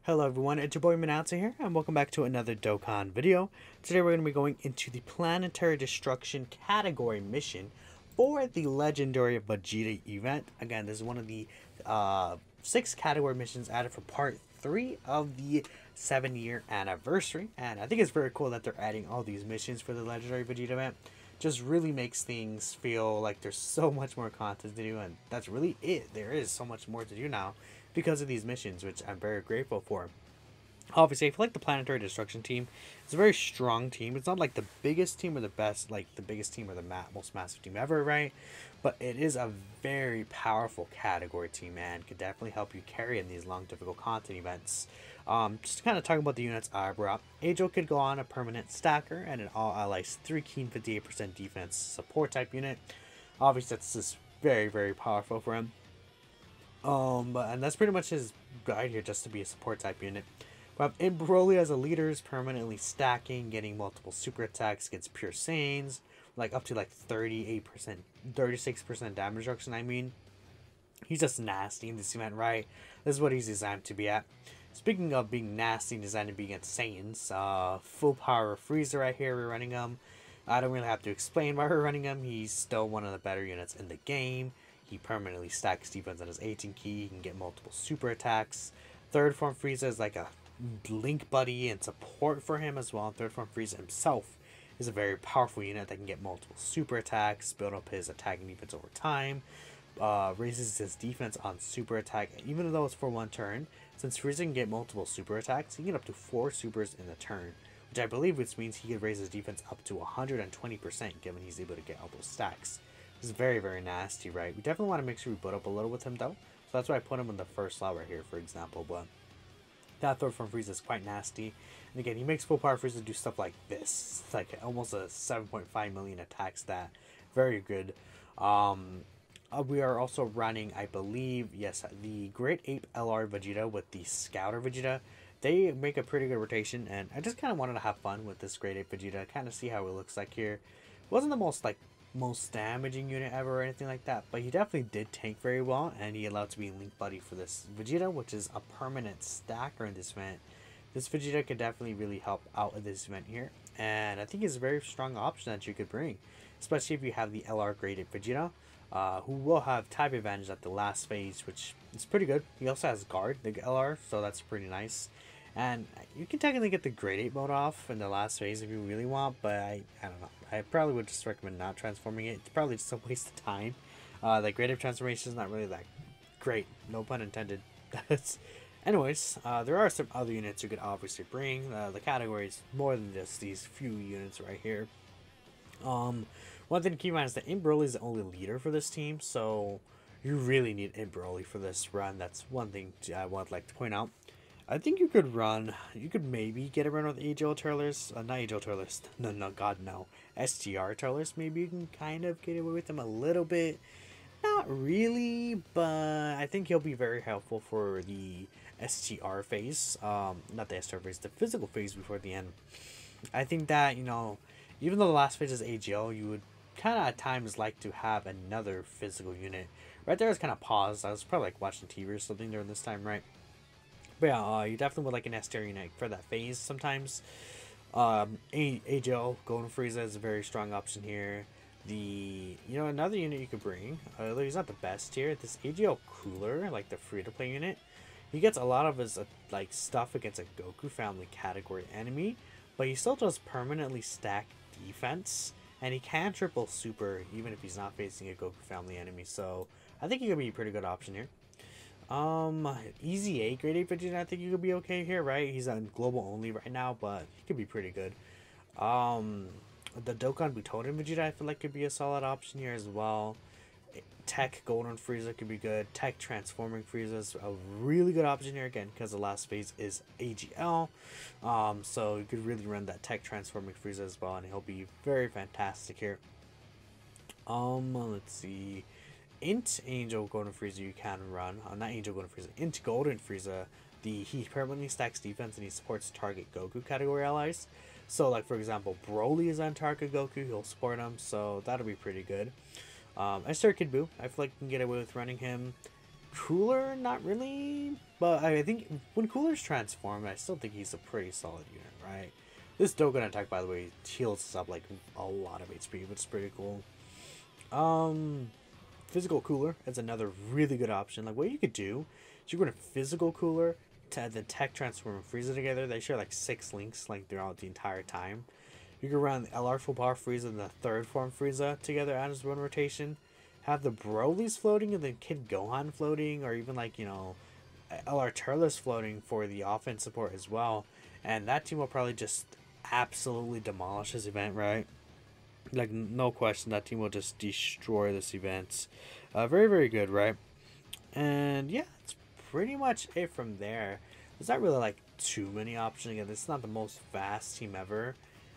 Hello everyone, it's your boy Manatsu here, and welcome back to another Dokkan video. Today we're going to be going into the Planetary Destruction category mission for the Legendary Vegeta event. Again, this is one of the 6 category missions added for part 3 of the 7-year anniversary. And I think it's very cool that they're adding all these missions for the Legendary Vegeta event. Just really makes things feel like there's so much more content to do, and that's really it. There is so much more to do now because of these missions, which I'm very grateful for. Obviously, I feel like the Planetary Destruction team is a very strong team. It's not like the biggest team or the best, like the biggest team or the most massive team ever, right? But it is a very powerful category team, and could definitely help you carry in these long, difficult content events. Just to kind of talk about the units I brought up, Ajo could go on a permanent stacker and an all allies 3 keen 58% defense support type unit. Obviously, that's just very, very powerful for him. And that's pretty much his guide here, just to be a support type unit. We have Broly as a leader is permanently stacking, getting multiple super attacks against pure Saiyans, like up to like 38%, 36% damage reduction. I mean, he's just nasty in this event, right? This is what he's designed to be at. Speaking of being nasty and designed to be against Saiyans, full power Frieza right here, we're running him. I don't really have to explain why we're running him. He's still one of the better units in the game. He permanently stacks defense on his 18 key. He can get multiple super attacks. Third form Frieza is like a link buddy and support for him as well. Third form Frieza himself is a very powerful unit that can get multiple super attacks, build up his attacking defense over time, raises his defense on super attack, even though it's for one turn. Since Frieza can get multiple super attacks, he can get up to 4 supers in a turn, which I believe which means he could raise his defense up to 120% given he's able to get all those stacks. This is very, very nasty, right? We definitely want to make sure we build up a little with him though, so that's why I put him in the first slot right here, for example. But that third from Frieza is quite nasty, and again, he makes full power Frieza do stuff like this. It's like almost a 7.5 million attack stat. Very good. We are also running, I believe, yes, the Great Ape LR Vegeta with the Scouter Vegeta. They make a pretty good rotation, and I just kind of wanted to have fun with this Great Ape Vegeta, kind of see how it looks like here. It wasn't the most damaging unit ever or anything like that, but he definitely did tank very well, and he allowed to be Link Buddy for this Vegeta, which is a permanent stacker in this event. This Vegeta could definitely really help out in this event here, and I think it's a very strong option that you could bring, especially if you have the LR graded Vegeta, who will have type advantage at the last phase, which is pretty good. He also has guard, the LR, so that's pretty nice. And you can technically get the grade 8 mode off in the last phase if you really want, but I don't know. I probably would just recommend not transforming it. It's probably just a waste of time. The grade 8 transformation is not really that great. No pun intended. Anyways, there are some other units you could obviously bring. The category is more than just these few units right here. One thing to keep in mind is that Broly is the only leader for this team, so you really need Broly for this run. That's one thing I would like to point out. I think you could maybe get a run with AGL Turlers. Not AGL Turlers. No, God, no. STR Turlers. Maybe you can kind of get away with them a little bit. Not really, but I think he'll be very helpful for the STR phase. Not the STR phase, the physical phase before the end. I think that, even though the last phase is AGL, you would kind of at times like to have another physical unit. Right there, I was kind of paused. I was probably like watching TV or something during this time, right? But yeah, you definitely would like an STR unit for that phase sometimes. AGL Golden Frieza is a very strong option here. Another unit you could bring, although he's not the best here, this AGL Cooler, like the free-to-play unit. He gets a lot of his stuff against a Goku family category enemy, but he still does permanently stack defense, and he can triple super even if he's not facing a Goku family enemy. So I think he could be a pretty good option here. Easy A grade 8 Vegeta, I think you could be okay here, right? He's on global only right now, but he could be pretty good. The Dokkan Butoden Vegeta I feel like could be a solid option here as well. Tech Golden Frieza could be good. Tech Transforming Frieza is a really good option here again because the last phase is AGL. So you could really run that Tech Transforming Frieza as well, and he'll be very fantastic here. Let's see. Int Angel Golden Frieza you can run. Not Angel Golden Frieza. Int Golden Frieza. He permanently stacks defense and he supports target Goku category allies. So like for example, Broly is on target Goku. He'll support him. So that'll be pretty good. Esther Kid Buu. I feel like you can get away with running him. Cooler, not really. But I think when Cooler's transformed, I still think he's a pretty solid unit, right? This Dokkan attack, by the way, heals us up like a lot of HP, which is pretty cool. Physical Cooler is another really good option. Like, what you could do is you run a Physical Cooler to the Tech Transform and Frieza together. They share like 6 links like throughout the entire time. You can run the LR Full Power Frieza and the third form Frieza together as one rotation. Have the Broly's floating and the Kid Gohan floating, or even like, you know, LR Turles floating for the offense support as well. And that team will probably just absolutely demolish this event, right? Like, no question, that team will just destroy this event. Very, very good, right? And yeah, it's pretty much it from there. There's not really like too many options. Again, it's not the most fast team ever.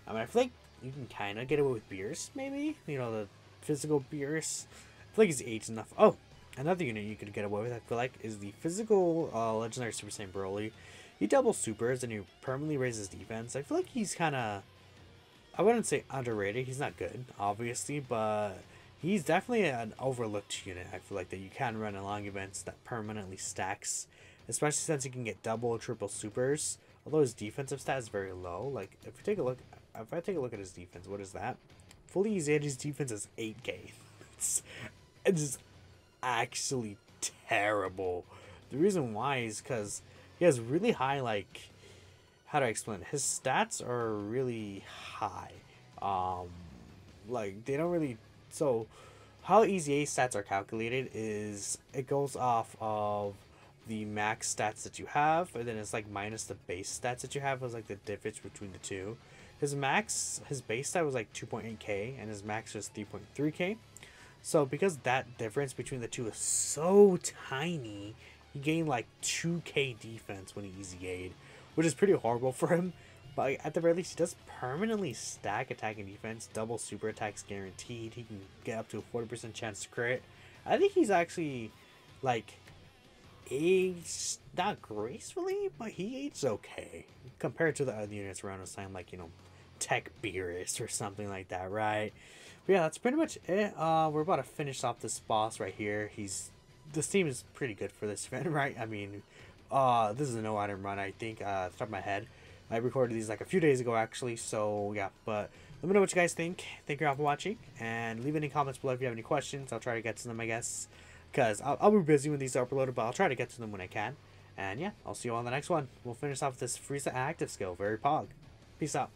I mean, I feel like you can kind of get away with Beerus, maybe. You know, the physical Beerus. I feel like he's aged enough. Oh, another unit you could get away with, I feel like, is the physical legendary Super Saiyan Broly. He doubles supers and he permanently raises defense. I feel like he's kind of, I wouldn't say underrated. He's not good, obviously, but he's definitely an overlooked unit. I feel like that you can run in long events that permanently stacks, especially since he can get double or triple supers. Although his defensive stat is very low. Like, if I take a look at his defense, what is that? Fully used, his defense is 8k. It's actually terrible. The reason why is because he has really high, like, how do I explain it? His stats are really high. Like, they don't really, so how EZA stats are calculated is it goes off of the max stats that you have, and then it's like minus the base stats that you have, was like the difference between the two. His base stat was like 2.8k and his max was 3.3k. So because that difference between the two is so tiny, he gained like 2k defense when he EZA'd, which is pretty horrible for him. But at the very least, he does permanently stack attack and defense, double super attacks guaranteed. He can get up to a 40% chance to crit. I think he's actually, like, aged not gracefully, but he aged okay compared to the other units around his time, like, you know, Tech Beerus or something like that, right? But yeah, that's pretty much it. We're about to finish off this boss right here. This team is pretty good for this event, right? I mean, this is a no item run, I think, off the top of my head. I recorded these like a few days ago, actually, so yeah. But let me know what you guys think. Thank you all for watching, and leave any comments below if you have any questions. I'll try to get to them, I guess, because I'll be busy when these are uploaded, but I'll try to get to them when I can. And yeah, I'll see you on the next one. We'll finish off this Frieza active skill. Very pog. Peace out.